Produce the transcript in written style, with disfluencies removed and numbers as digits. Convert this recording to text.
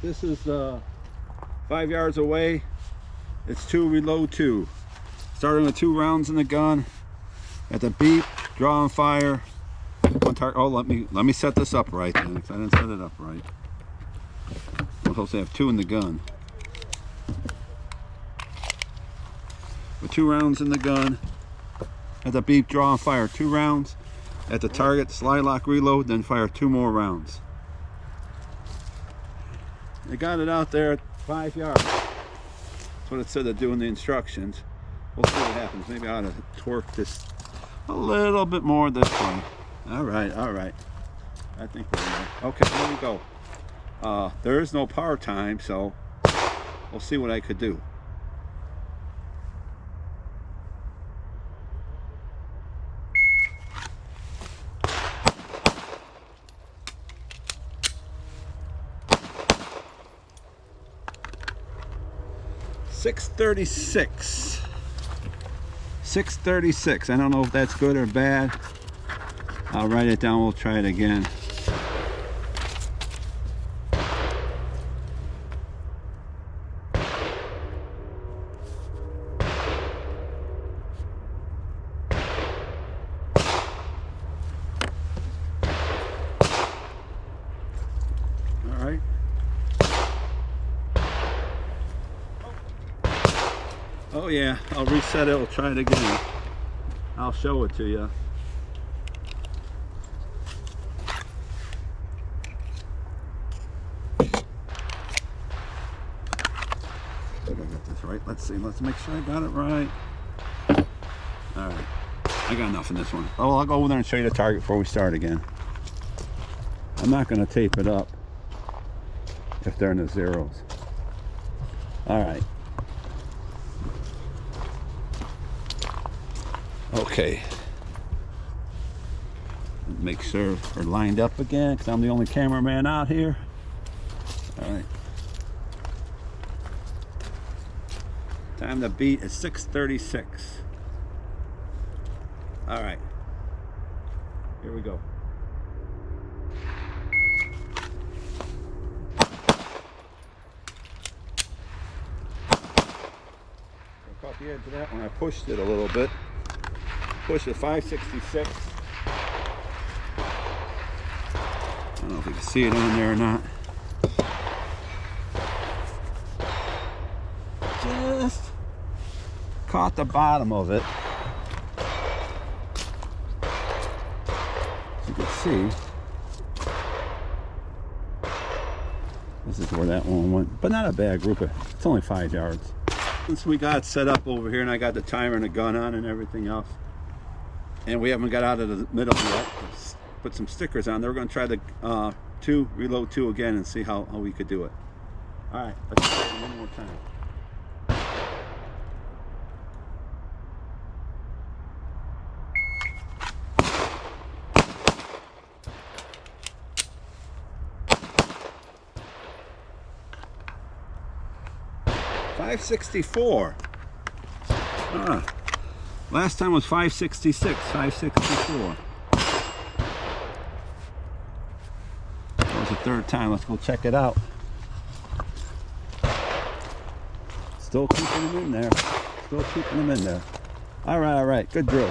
This is 5 yards away. It's 2, reload 2. Starting with 2 rounds in the gun. At the beep, draw and fire. One target. Oh, let me set this up right then, because I didn't set it up right. I'm supposed to have 2 in the gun. With 2 rounds in the gun. At the beep, draw and fire 2 rounds. At the target, slide lock, reload, then fire 2 more rounds. They got it out there at 5 yards. That's what it said to do in the instructions. We'll see what happens. Maybe I ought to torque this a little bit more this way. All right. I think we're right. Okay, here we go. There is no power time, so we'll see what I could do. .636. 636. I don't know if that's good or bad. I'll write it down. We'll try it again. All right. Oh yeah, I'll reset it. We'll try it again. I'll show it to you. I got this right. Let's see. Let's make sure I got it right. All right. I got enough in this one. Oh, I'll go over there and show you the target before we start again. I'm not going to tape it up if they're in the zeros. All right. Okay. Make sure we're lined up again, because I'm the only cameraman out here. All right. Time to beat is 6:36. All right. Here we go. I caught the edge of that when I pushed it a little bit. Push it 566. I don't know if you can see it on there or not. Just caught the bottom of it. As you can see, this is where that one went. But not a bad group. It's only 5 yards. Since we got set up over here and I got the timer and the gun on and everything else, and we haven't got out of the middle yet, let's put some stickers on there. We're going to try the 2, reload 2 again and see how we could do it. All right, let's try it one more time. .564. Last time was 566, 564. That was the 3rd time. Let's go check it out. Still keeping them in there. Still keeping them in there. All right. Good drill.